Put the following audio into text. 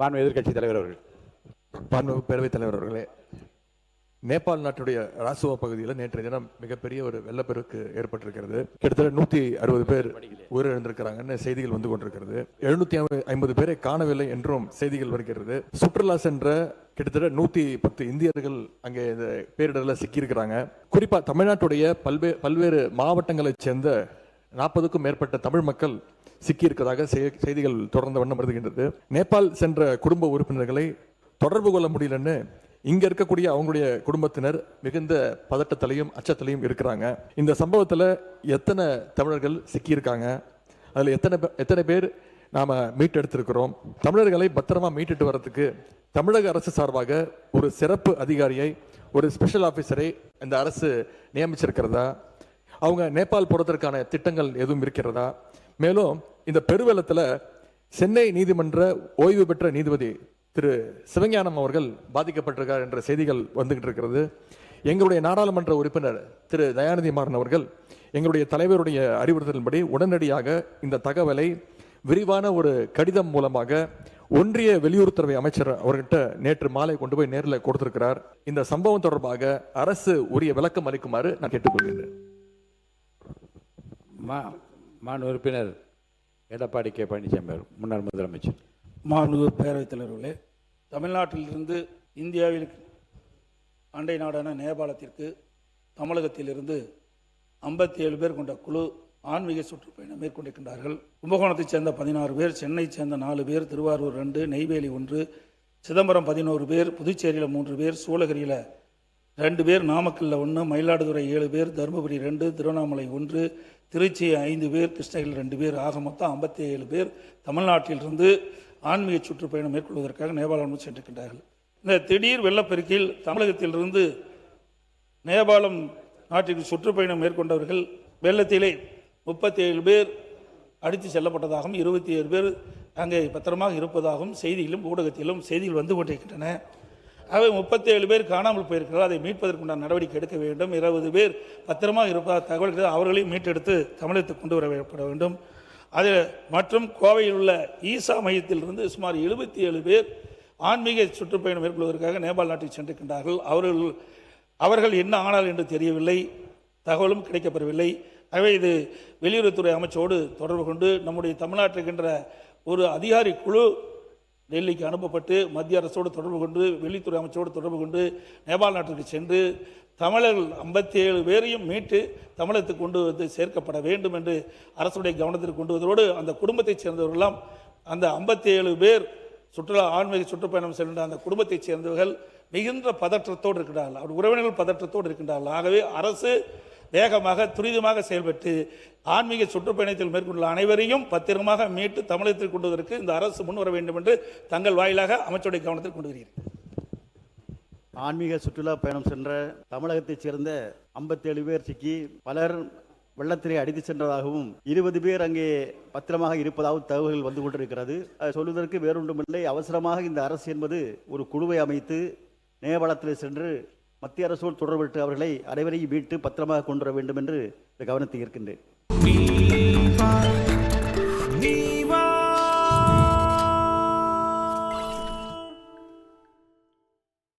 மாண்பு எதிர்க்கட்சி தலைவர் அவர்கள். மாண்பு பேரவைத் தலைவர் அவர்களே, நேபாள் நாட்டுடைய ராசுவா பகுதியில் நேற்றைய தினம் மிகப்பெரிய ஒரு வெள்ளப்பெருக்கு ஏற்பட்டிருக்கிறது. கிட்டத்தட்ட 160 பேர் உயிரிழந்திருக்கிறாங்கன்னு செய்திகள் வந்து கொண்டிருக்கிறது. 750 பேரை காணவில்லை என்றும் செய்திகள் வருகிறது. சுற்றுலா சென்ற கிட்டத்தட்ட 110 இந்தியர்கள் அங்கே இந்த பேரிடரில் சிக்கியிருக்கிறாங்க. குறிப்பா தமிழ்நாட்டுடைய பல்வேறு மாவட்டங்களைச் சேர்ந்த 40க்கும் மேற்பட்ட தமிழ் மக்கள் சிக்கியிருப்பதாக செய்திகள் தொடர்ந்த வண்ணம் வருகின்றது. நேபாள் சென்ற குடும்ப உறுப்பினர்களை தொடர்பு கொள்ள முடியலன்னு இங்க இருக்கக்கூடிய அவங்களுடைய குடும்பத்தினர் மிகுந்த பதட்டத்திலையும் அச்சத்திலையும் இருக்கிறாங்க. இந்த சம்பவத்தில் எத்தனை தமிழர்கள் சிக்கியிருக்காங்க, அதில் எத்தனை பேர் நாம மீட்டெடுத்திருக்கிறோம், தமிழர்களை பத்திரமா மீட்டுட்டு வர்றதுக்கு தமிழக அரசு சார்பாக ஒரு சிறப்பு அதிகாரியை, ஒரு ஸ்பெஷல் ஆஃபீஸரை இந்த அரசு நியமிச்சிருக்கிறதா, அவங்க நேபாள் போறதற்கான திட்டங்கள் எதுவும் இருக்கிறதா, மேலும் இந்த பெருவெள்ளத்தில் சென்னை நீதிமன்ற ஓய்வு பெற்ற நீதிபதி திரு சிவஞானம் அவர்கள் பாதிக்கப்பட்டிருக்கார் என்ற செய்திகள் வந்துகிட்டு இருக்கிறது. எங்களுடைய நாடாளுமன்ற உறுப்பினர் திரு தயாநிதி மாறன் அவர்கள் எங்களுடைய தலைவருடைய அறிவுறுத்தலின்படி உடனடியாக இந்த தகவலை விரிவான ஒரு கடிதம் மூலமாக ஒன்றிய வெளியுறவுத்துறை அமைச்சர் அவர்கிட்ட நேற்று மாலை கொண்டு போய் நேரில் கொடுத்திருக்கிறார். இந்த சம்பவம் தொடர்பாக அரசு உரிய விளக்கம் அளிக்குமாறு நான் கேட்டுக்கொள்கிறேன். மாண்பு உறுப்பினர் எடப்பாடி கே பழனிசாமி முன்னாள் முதலமைச்சர். மாண்பு பேரவைத் தலைவர்களே, தமிழ்நாட்டிலிருந்து இந்தியாவில் அண்டை நாடான நேபாளத்திற்கு தமிழகத்திலிருந்து 57 பேர் கொண்ட குழு ஆன்மீக சுற்றுப்பயணம் மேற்கொண்டிருக்கின்றார்கள். கும்பகோணத்தைச் சேர்ந்த 16 பேர், சென்னையை சேர்ந்த 4 பேர், திருவாரூர் 2, நெய்வேலி 1, சிதம்பரம் 11 பேர், புதுச்சேரியில் 3 பேர், சூளகிரியில் 2 பேர், நாமக்கல்லில் 1, மயிலாடுதுறை 7 பேர், தருமபுரி 2, திருவண்ணாமலை 1, திருச்சி 5 பேர், கிருஷ்ணகிரியில் 2 பேர், ஆக மொத்தம் 57 பேர் தமிழ்நாட்டிலிருந்து ஆன்மீக சுற்றுப்பயணம் மேற்கொள்வதற்காக நேபாளம் சென்றிருக்கின்றார்கள். இந்த திடீர் வெள்ளப்பெருக்கில் தமிழகத்திலிருந்து நேபாளம் நாட்டிற்கு சுற்றுப்பயணம் மேற்கொண்டவர்கள் வெள்ளத்திலே 37 பேர் அடித்து செல்லப்பட்டதாகவும் 27 பேர் அங்கே பத்திரமாக இருப்பதாகவும் செய்தியிலும் ஊடகத்திலும் செய்திகள் வந்து கொண்டிருக்கின்றன. அவை 37 பேர் காணாமல் போயிருக்கிறார்கள். அதை மீட்பதற்குண்டான நடவடிக்கை எடுக்க வேண்டும். 20 பேர் பத்திரமாக இருப்பதாக தகவல்கள், அவர்களையும் மீட்டெடுத்து தமிழகத்துக்கு கொண்டு வரப்பட வேண்டும். அது மற்றும் கோவையில் உள்ள ஈசா மையத்திலிருந்து சுமார் 77 பேர் ஆன்மீக சுற்றுப்பயணம் மேற்கொள்வதற்காக நேபாள் நாட்டுக்கு சென்றிருக்கின்றார்கள். அவர்கள் என்ன ஆனால் என்று தெரியவில்லை, தகவலும் கிடைக்கப்பெறவில்லை. ஆகவே இது வெளியுறவுத்துறை அமைச்சரோடு தொடர்பு கொண்டு நம்முடைய தமிழ்நாட்டிற்கின்ற ஒரு அதிகாரி குழு டெல்லிக்கு அனுப்பப்பட்டு மத்திய அரசோடு தொடர்பு கொண்டு வெளியுறவுத்துறை அமைச்சரோடு தொடர்பு கொண்டு நேபாள் நாட்டிற்கு சென்று தமிழர்கள் 57 பேரையும் மீட்டு தமிழகத்துக்கு கொண்டு வந்து சேர்க்கப்பட வேண்டும் என்று அரசுடைய கவனத்திற்கு கொண்டு வருவதோடு அந்த குடும்பத்தைச் சேர்ந்தவர்களெல்லாம் அந்த 57 பேர் ஆன்மீக சுற்றுப்பயணம் சென்ற அந்த குடும்பத்தைச் சேர்ந்தவர்கள் மிகுந்த பதற்றத்தோடு இருக்கிறார்கள். அவர் உறவினர்கள் பதற்றத்தோடு இருக்கின்றார்கள். ஆகவே அரசு வேகமாக துரிதமாக செயல்பட்டு ஆன்மீக சுற்றுப்பயணத்தில் மேற்கொண்டுள்ள அனைவரையும் பத்திரமாக மீட்டு தமிழகத்தில் கொண்டு வருவதற்கு இந்த அரசு முன்வர வேண்டும் என்று தங்கள் வாயிலாக அமைச்சருடைய கவனத்தில் கொண்டு வருகிறேன். ஆன்மீக சுற்றுலா பயணம் சென்ற தமிழகத்தைச் சேர்ந்த 57 பேர் சிக்கி பலர் வெள்ளத்திலே அடித்து சென்றதாகவும் 20 பேர் அங்கே பத்திரமாக இருப்பதாகவும் தகவல்கள் வந்து கொண்டிருக்கிறது. சொல்வதற்கு வேறொன்றுமில்லை, அவசரமாக இந்த அரசு என்பது ஒரு குழுவை அமைத்து நேபாளத்தில் சென்று மத்திய அரசோடு தொடர்பட்டு அவர்களை அனைவரையும் மீட்டு பத்திரமாக கொண்டு வர வேண்டும் என்று இந்த கவனத்தை இருக்கின்றேன்.